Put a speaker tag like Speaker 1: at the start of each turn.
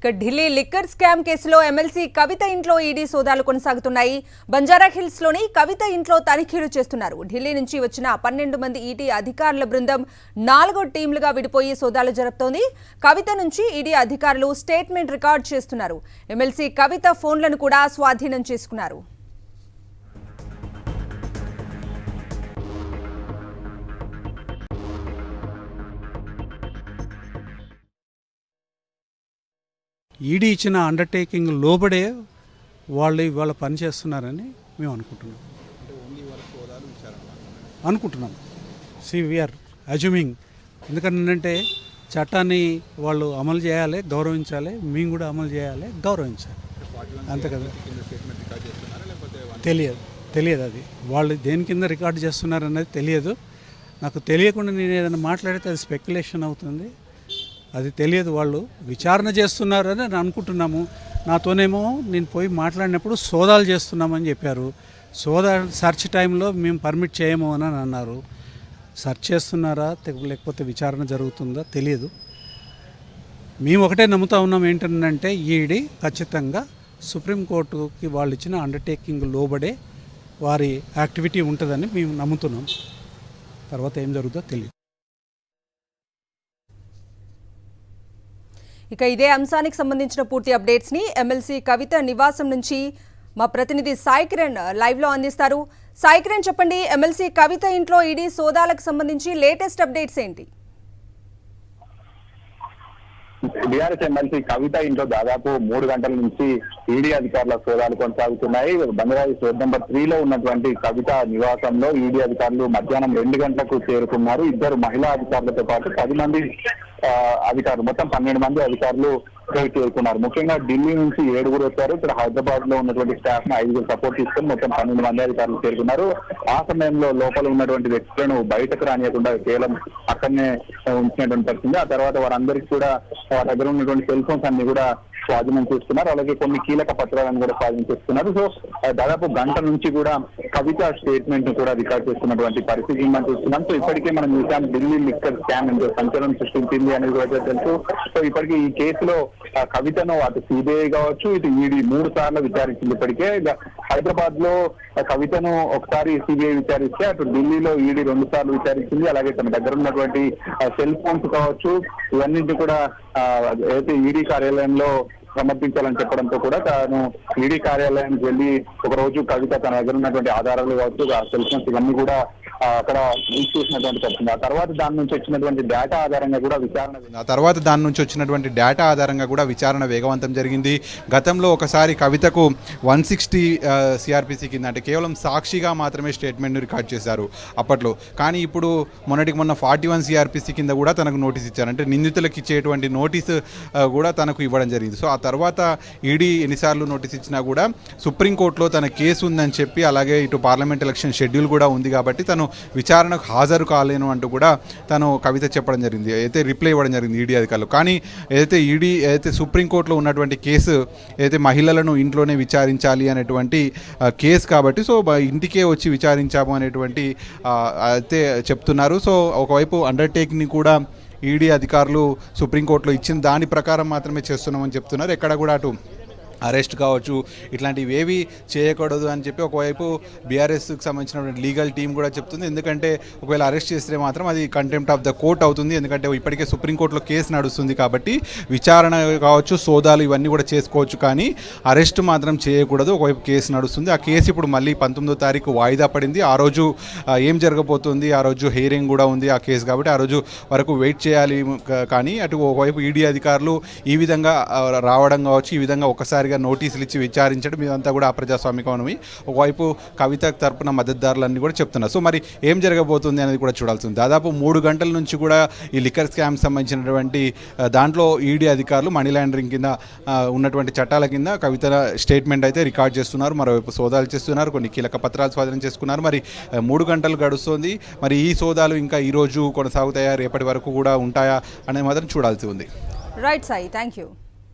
Speaker 1: ఇక Delhi liquor scam కేసులో MLC కవిత ఇంట్లో ఈడీ సోదాలు కొనసాగుతున్నాయి. బంజారా హిల్స్ లోని కవిత ఇంట్లో తనిఖీలు చేస్తున్నారు. ఢిల్లీ నుంచి వచ్చిన 12 మంది ఈడీ అధికారుల బృందం 4 టీంలుగా విడిపోయి సోదాలు జరుపుతోంది. కవిత నుంచి ఈడీ అధికారులు స్టేట్మెంట్ రికార్డ్ చేస్తున్నారు. ఎమ్మెల్సీ కవిత ఫోన్లను కూడా స్వాధీనం చేసుకున్నారు.
Speaker 2: ఈడీ ఇచ్చిన అండర్టేకింగ్ లోబడే వాళ్ళు ఇవాళ పనిచేస్తున్నారని మేము అనుకుంటున్నాం. We're assuming. ఎందుకంటే చట్టాన్ని వాళ్ళు అమలు చేయాలి, గౌరవించాలి, మేము కూడా అమలు చేయాలి, గౌరవించాలి, అంతే కదా. తెలియదు అది వాళ్ళు దేని కింద రికార్డు చేస్తున్నారనేది తెలియదు. నాకు తెలియకుండా నేను ఏదైనా మాట్లాడితే అది స్పెక్యులేషన్ అవుతుంది. అది తెలియదు. వాళ్ళు విచారణ చేస్తున్నారని నేను అనుకుంటున్నాము. నాతోనేమో నేను పోయి మాట్లాడినప్పుడు సోదాలు చేస్తున్నామని చెప్పారు. సెర్చ్ టైంలో మేము పర్మిట్ చేయము అని అన్నారు. సెర్చ్ చేస్తున్నారా లేకపోతే విచారణ జరుగుతుందా తెలియదు. మేము ఒకటే నమ్ముతా ఉన్నాం, ఏంటంటే ఈడీ ఖచ్చితంగా సుప్రీంకోర్టుకి వాళ్ళు ఇచ్చిన అండర్టేకింగ్ లోబడే వారి యాక్టివిటీ ఉంటుందని మేము నమ్ముతున్నాం. తర్వాత ఏం జరుగుతుందో తెలియదు.
Speaker 1: ఇక ఇదే అంశానికి సంబంధించిన పూర్తి అప్డేట్స్ ని ఎమ్మెల్సీ కవిత నివాసం నుంచి మా ప్రతినిధి సాయి కిరణ్ లైవ్ లో అందిస్తారు. సాయి కిరణ్, చెప్పండి, ఎమ్మెల్సీ కవిత ఇంట్లో ఈడీ సోదాలకు సంబంధించి లేటెస్ట్ అప్డేట్స్ ఏంటి?
Speaker 3: బీఆర్ఎస్ ఎమ్మెల్సీ కవిత ఇంట్లో దాదాపు 3 గంటల నుంచి ఈడీ అధికారుల సోదాలు కొనసాగుతున్నాయి. బంగ్లాదేశ్ రోడ్ నెంబర్ 3లో ఉన్నటువంటి కవిత నివాసంలో ఈడీ అధికారులు మధ్యాహ్నం 2 గంటలకు చేరుకున్నారు. 2 మహిళా అధికారులతో పాటు 10 మంది అధికారులు, మొత్తం 12 మంది అధికారులు చేరుకున్నారు. ముఖ్యంగా ఢిల్లీ నుంచి 7 వచ్చారు. ఇక్కడ హైదరాబాద్ లో ఉన్నటువంటి స్టాఫ్ ను 5 సపోర్ట్ తీసుకొని మొత్తం 12 మంది అధికారులు చేరుకున్నారు. ఆ సమయంలో లోపల ఉన్నటువంటి వ్యక్తులను బయటకు రానియకుండా కేవలం అక్కడనే ఉంచినటువంటి పరిస్థితి. ఆ తర్వాత వారందరికీ కూడా వారి దగ్గర ఉన్నటువంటి సెల్ ఫోన్స్ అన్ని కూడా స్వాధీనం చేసుకున్నారు. అలాగే కొన్ని కీలక పత్రాలను కూడా స్వాధీనం చేసుకున్నారు. సో దాదాపు గంట నుంచి కూడా కవిత స్టేట్మెంట్ ను కూడా రికార్డ్ చేస్తున్నటువంటి పరిస్థితి మనం చూస్తున్నాం. సో ఇప్పటికే మనం చూసాం, ఢిల్లీ లిక్కర్ స్కామ్ ఎంతో సంచలనం సృష్టించింది అనేది కూడా తెలుసు. సో ఇప్పటికీ ఈ కేసులో కవితను అటు సిబిఐ కావచ్చు, ఇటు ఈడీ 3 సార్లు విచారించింది. ఇప్పటికే హైదరాబాద్ లో కవితను ఒకసారి సిబిఐ విచారిస్తే అటు ఢిల్లీలో ఈడీ 2 సార్లు విచారించింది. అలాగే తన దగ్గర ఉన్నటువంటి సెల్ ఫోన్స్ కావచ్చు, ఇవన్నింటినీ కూడా అయితే ఈడీ కార్యాలయంలో సమర్పించాలని చెప్పడంతో కూడా తాను ఈడీ కార్యాలయానికి వెళ్ళి ఒక రోజు కవిత తన దగ్గర ఉన్నటువంటి ఆధారాలు కావచ్చు, సెల్ ఫోన్స్ ఇవన్నీ కూడా అక్కడ చూసినటువంటి పరిస్థితి. ఆ తర్వాత దాని నుంచి వచ్చినటువంటి డేటా ఆధారంగా కూడా విచారణ వేగవంతం జరిగింది. గతంలో ఒకసారి కవితకు 160 సిఆర్పిసి కింద, అంటే కేవలం సాక్షిగా మాత్రమే స్టేట్మెంట్ రికార్డ్ చేశారు అప్పట్లో. కానీ ఇప్పుడు మొన్న 41 సిఆర్పిసి కింద కూడా తనకు నోటీస్ ఇచ్చారు. అంటే నిందితులకు ఇచ్చేటువంటి నోటీసు కూడా తనకు ఇవ్వడం జరిగింది. సో ఆ తర్వాత ఈడీ ఎన్నిసార్లు నోటీస్ ఇచ్చినా కూడా సుప్రీంకోర్టులో తన కేసు ఉందని చెప్పి, అలాగే ఇటు పార్లమెంట్ ఎలక్షన్ షెడ్యూల్ కూడా ఉంది కాబట్టి తను విచారణకు హాజరు కాలేను అంటూ కూడా తను కవిత చెప్పడం జరిగింది, అయితే రిప్లై ఇవ్వడం జరిగింది ఈడీ అధికారులు. కానీ ఏదైతే సుప్రీంకోర్టులో ఉన్నటువంటి కేసు ఏదైతే మహిళలను ఇంట్లోనే విచారించాలి అనేటువంటి కేసు కాబట్టి, సో ఇంటికే వచ్చి విచారించాము అనేటువంటి అయితే చెప్తున్నారు. సో ఒకవైపు అండర్టేకింగ్ని కూడా ఈడీ అధికారులు సుప్రీంకోర్టులో ఇచ్చిన దాని ప్రకారం మాత్రమే చేస్తున్నామని చెప్తున్నారు. ఎక్కడ కూడా అటు అరెస్ట్ కావచ్చు ఇట్లాంటివి ఏవి చేయకూడదు అని చెప్పి ఒకవైపు బీఆర్ఎస్కి సంబంధించినటువంటి లీగల్ టీం కూడా చెప్తుంది. ఎందుకంటే ఒకవేళ అరెస్ట్ చేస్తే మాత్రం అది కంటెంప్ట్ ఆఫ్ ద కోర్ట్ అవుతుంది. ఎందుకంటే ఇప్పటికే సుప్రీంకోర్టులో కేసు నడుస్తుంది కాబట్టి విచారణ కావచ్చు, సోదాలు ఇవన్నీ కూడా చేసుకోవచ్చు, కానీ అరెస్ట్ మాత్రం చేయకూడదు. ఒకవైపు కేసు నడుస్తుంది. ఆ కేసు ఇప్పుడు మళ్ళీ 19వ తారీఖు వాయిదా పడింది. ఆ రోజు ఏం జరగబోతుంది, ఆ రోజు హియరింగ్ కూడా ఉంది ఆ కేసు కాబట్టి ఆ రోజు వరకు వెయిట్ చేయాలి. కానీ అటు ఒకవైపు ఈడీ అధికారులు ఈ విధంగా రావడం కావచ్చు, ఈ విధంగా ఒకసారి నోటీసులు ఇచ్చి విచారించడం, ఇదంతా కూడా అప్రజాస్వామికమని ఒకవైపు కవిత తరపున మద్దతుదారులన్నీ కూడా చెప్తున్నారు. సో మరి ఏం జరగబోతుంది అనేది కూడా చూడాల్సింది. దాదాపు 3 గంటల నుంచి కూడా ఈ లిక్కర్ స్కామ్ సంబంధించినటువంటి దాంట్లో ఈడీ అధికారులు మనీ లాండరింగ్ కింద ఉన్నటువంటి చట్టాల కింద కవిత స్టేట్మెంట్ అయితే రికార్డ్ చేస్తున్నారు. మరోవైపు సోదాలు చేస్తున్నారు, కొన్ని కీలక పత్రాలు స్వాధీనం చేసుకున్నారు. మరి 3 గంటలు గడుస్తుంది. మరి ఈ సోదాలు ఇంకా ఈరోజు కొనసాగుతాయా, రేపటి వరకు కూడా ఉంటాయా అనేది మాత్రం చూడాల్సి ఉంది.
Speaker 1: Right Sai, thank you.